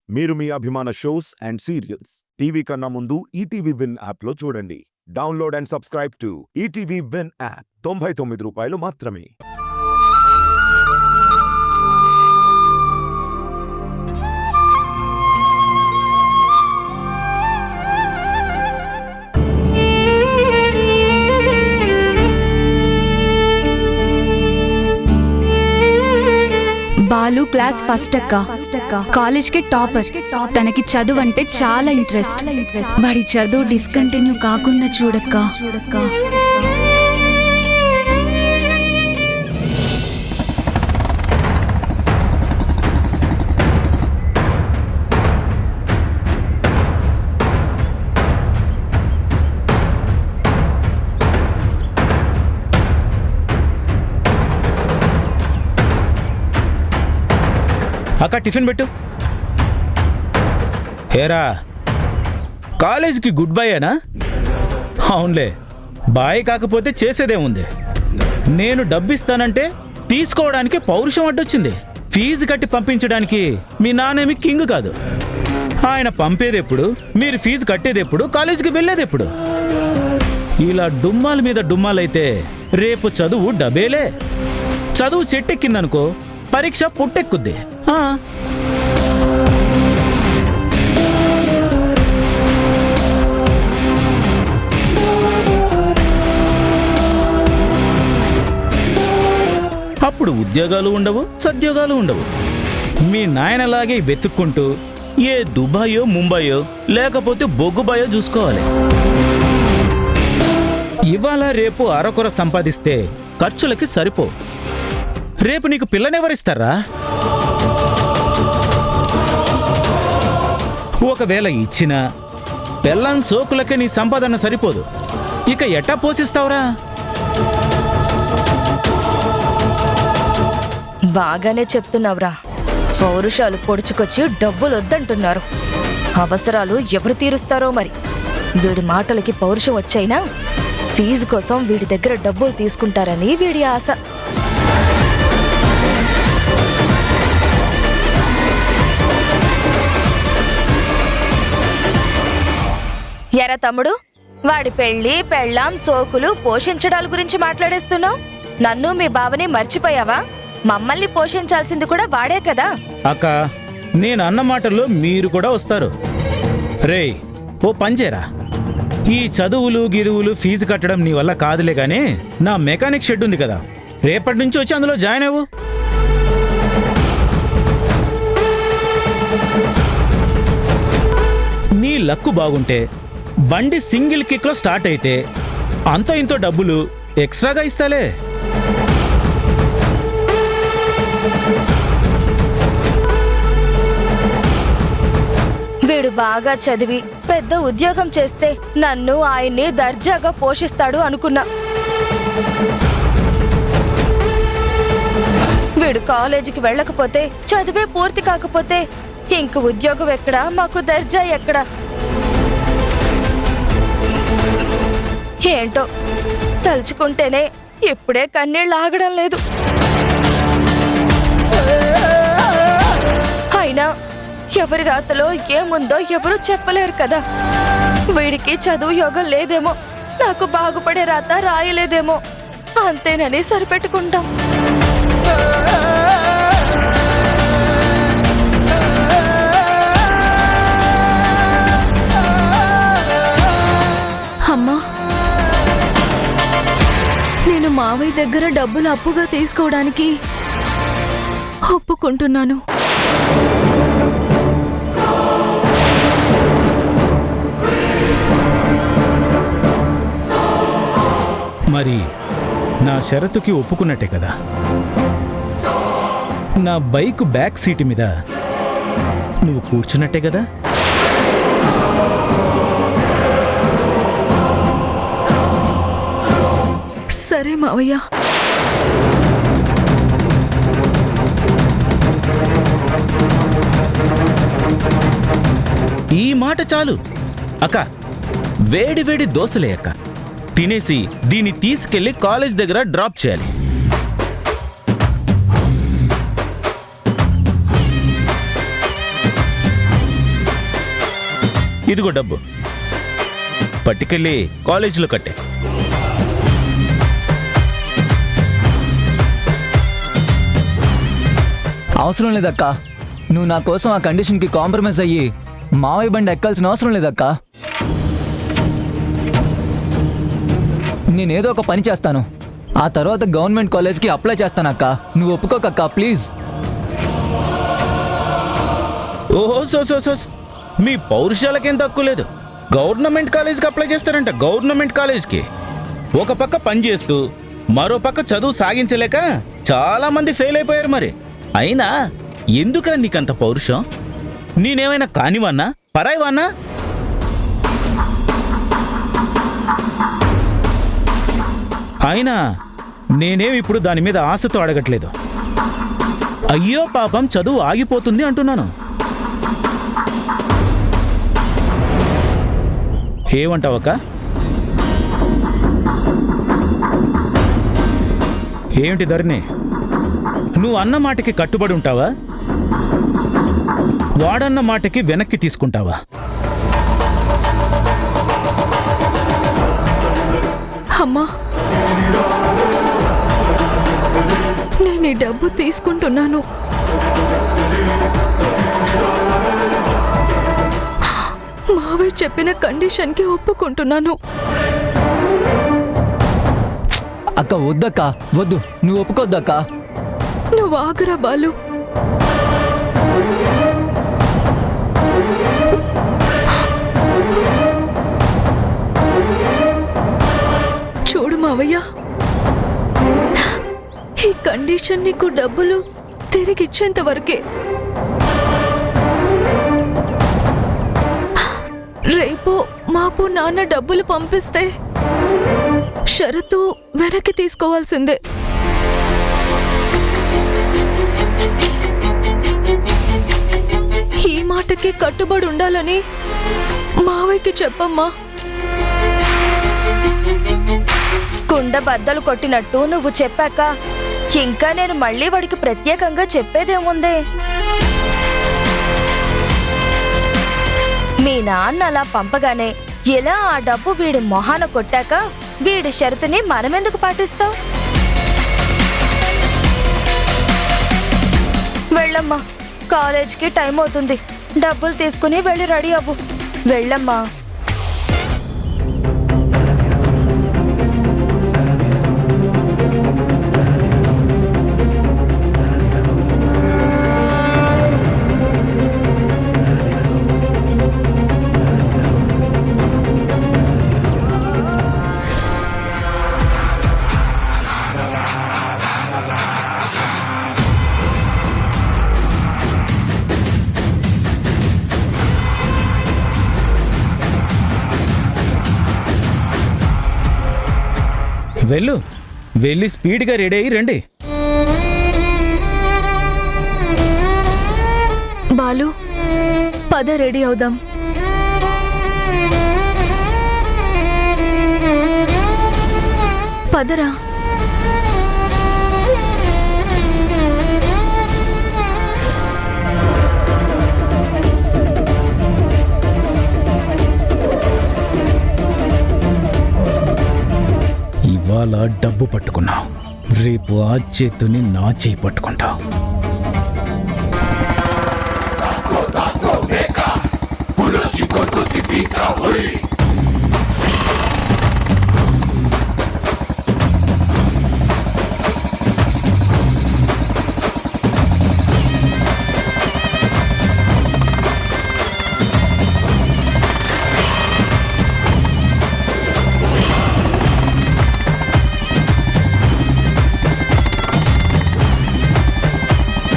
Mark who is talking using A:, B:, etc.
A: మీరు మీ అభిమాన shows and serials TV కన్నా ముందు ఈటీవీ విన్ యాప్లో చూడండి. Download and subscribe to ETV win app. 99 రూపాయలు మాత్రమే.
B: బాలు క్లాస్ ఫస్ట్ అక్క, కాలేజ్ కి టాపర్. తనకి చదువు అంటే చాలా ఇంట్రెస్ట్. వాడి చదువు డిస్కంటిన్యూ కాకుండా చూడక్క.
C: అక్క టిఫిన్ పెట్టు. ఏరా కాలేజీకి గుడ్ బై అనా? అవునులే, బాయ్ కాకపోతే చేసేదేముంది. నేను డబ్బిస్తానంటే తీసుకోవడానికి పౌరుషం అడ్డొచ్చింది. ఫీజు కట్టి పంపించడానికి మీ నానేమి కింగ్ కాదు. ఆయన పంపేదెప్పుడు, మీరు ఫీజు కట్టేదెప్పుడు, కాలేజీకి వెళ్ళేదెప్పుడు? ఇలా డుమ్మాల మీద డుమ్మాలైతే రేపు చదువు డబేలే. చదువు చెట్టెక్కిందనుకో, పరీక్ష పుట్టెక్కుద్ది. అప్పుడు ఉద్యోగాలు ఉండవు, సద్యోగాలు ఉండవు. మీ నాయనలాగే వెతుక్కుంటూ ఏ దుబాయో, ముంబయో లేకపోతే బొగ్గుబాయో చూసుకోవాలి. ఇవాళ రేపు అరకొర సంపాదిస్తే ఖర్చులకి సరిపో. రేపు నీకు పిల్లనెవరిస్తారా? ఒకవేళ ఇచ్చినా పెళ్ళాం సోకులకే నీ సంపాదన సరిపోదు. ఇక ఎట్టా పోషిస్తావురా?
D: బాగానే చెప్తున్నావురా. పౌరుషాలు పొడుచుకొచ్చి డబ్బులు వద్దంటున్నారు. అవసరాలు ఎవరు తీరుస్తారో మరి. వీడి మాటలకి పౌరుషం వచ్చైనా ఫీజు కోసం వీడి దగ్గర డబ్బులు తీసుకుంటారని వీడి ఆశ. ఎరా తమ్ముడు, వాడి పెళ్లి, పెళ్ళాం, సోకులు, పోషించడాల గురించి మాట్లాడేస్తున్నావు. నన్ను మీ బావని మర్చిపోయావా? మమ్మల్ని పోషించాల్సింది కూడా వాడే కదా.
C: అక్క, నేను అన్న మాటల్లో మీరు కూడా వస్తారు. రేయ్, ఓ పంజేరా. ఈ చదువులు గిదువులు ఫీజు కట్టడం నీ వల్ల కాదులే గానీ నా మెకానిక్ షెడ్ ఉంది కదా, రేపటి నుంచి వచ్చి అందులో జాయిన్ అవ్వు. నీ లక్కు బాగుంటే బండి సింగిల్ కిక్లో స్టార్ట్ అయితే అంత ఇంతో డబ్బులు ఎక్స్ట్రాగా ఇస్తాలే.
D: వీడు బాగా చదివి పెద్ద ఉద్యోగం చేస్తే నన్ను, ఆయన్ని దర్జాగా పోషిస్తాడు అనుకున్నా. వీడు కాలేజీకి వెళ్ళకపోతే, చదివే పూర్తి కాకపోతే ఇంక ఉద్యోగం ఎక్కడా, మాకు దర్జా ఎక్కడా? ఏంటో తలుచుకుంటేనే ఇప్పుడే కన్నీళ్ళు ఆగడం లేదు. అయినా ఎవరి రాతలో ఏముందో ఎవరూ చెప్పలేరు కదా. వీడికి చదువు యోగం లేదేమో, నాకు బాగుపడే రాత రాయలేదేమో, అంతేనని సరిపెట్టుకుంటాం.
B: అమ్మా, నేను మావయ్య దగ్గర డబ్బులు అప్పుగా తీసుకోవడానికి ఒప్పుకుంటున్నాను.
C: మరి నా షరతుకి ఒప్పుకున్నట్టే కదా. నా బైక్ బ్యాక్ సీటు మీద నువ్వు కూర్చున్నట్టే కదా.
B: సరే మావయ్య.
C: ఈ మాట చాలు అక్క. వేడి వేడి దోశలే అక్క. తినేసి దీన్ని తీసుకెళ్లి కాలేజ్ దగ్గర డ్రాప్ చేయాలి. ఇదిగో డబ్బు, పట్టుకెళ్ళి కాలేజీలో కట్టే.
E: అవసరం లేదక్కా. నువ్వు నా కోసం ఆ కండిషన్కి కాంప్రమైజ్ అయ్యి మావయ్య బండి ఎక్కాల్సిన అవసరం లేదక్కా. నేనేదో ఒక పని చేస్తాను, ఆ తర్వాత గవర్నమెంట్ కాలేజ్కి అప్లై చేస్తానక్కా. నువ్వు ఒప్పుకోకక్కా ప్లీజ్.
C: ఓహో సోస్, మీ పౌరుషాలకేం తక్కువ లేదు. గవర్నమెంట్ కాలేజ్కి అప్లై చేస్తారంట. గవర్నమెంట్ కాలేజ్కి ఒక పక్క పని చేస్తూ మరో పక్క చదువు సాగించలేక చాలా మంది ఫెయిల్ అయిపోయారు. మరి అయినా ఎందుకరా నీకంత పౌరుషం? నేనేమైనా కానివన్నా, పరాయివన్నా? అయినా నేనేం ఇప్పుడు దాని మీద ఆశతో అడగట్లేదు. అయ్యో పాపం చదువు ఆగిపోతుంది అంటున్నాను. ఏమంటావక్క? ఏమిటి ధరణి, నువ్వు అన్న మాటకి కట్టుబడి ఉంటావా, వాడన్న మాటకి వెనక్కి తీసుకుంటావా?
B: అమ్మా, నేను ఈ డబ్బు తీసుకుంటున్నాను. మావయ్య చెప్పిన కండిషన్కి ఒప్పుకుంటున్నాను.
E: అక్క వద్దక్కా, వద్దు, నువ్వు ఒప్పుకోద్దక్కా.
B: నువ్వు ఆగరా బాలు. చూడు మావయ్య, ఈ కండిషన్ నీకు డబ్బులు తిరిగిచ్చేంత వరకే. రేపు మాపు నాన్న డబ్బులు పంపిస్తే షరతు వెనక్కి తీసుకోవాల్సిందే. ఈ మాటకి కట్టుబడి ఉండాలని మావయ్యకి చెప్పమ్మా.
D: కుండ బద్దలు కొట్టినట్టు నువ్వు చెప్పాక ఇంకా నేను మళ్ళీ వాడికి ప్రత్యేకంగా చెప్పేదేముంది? మీ నాన్న అలా పంపగానే ఎలా ఆ డబ్బు వీడి మొహాన కొట్టాక వీడి షరతుని మనమెందుకు పాటిస్తాం? వెళ్ళమ్మా, కాలేజ్కి టైం అవుతుంది. డబ్బులు తీసుకుని వెళ్ళి రెడీ అవ్వు. వెళ్ళమ్మా.
C: వెళ్ళి స్పీడ్గా రెడీ అయ్యి రండి.
B: బాలు, పద రెడీ అవుదాం. పదరా.
C: ఇవాళ డబ్బు పట్టుకున్నావు, రేపు ఆ చేతుని నా చేయి పట్టుకుంటావు.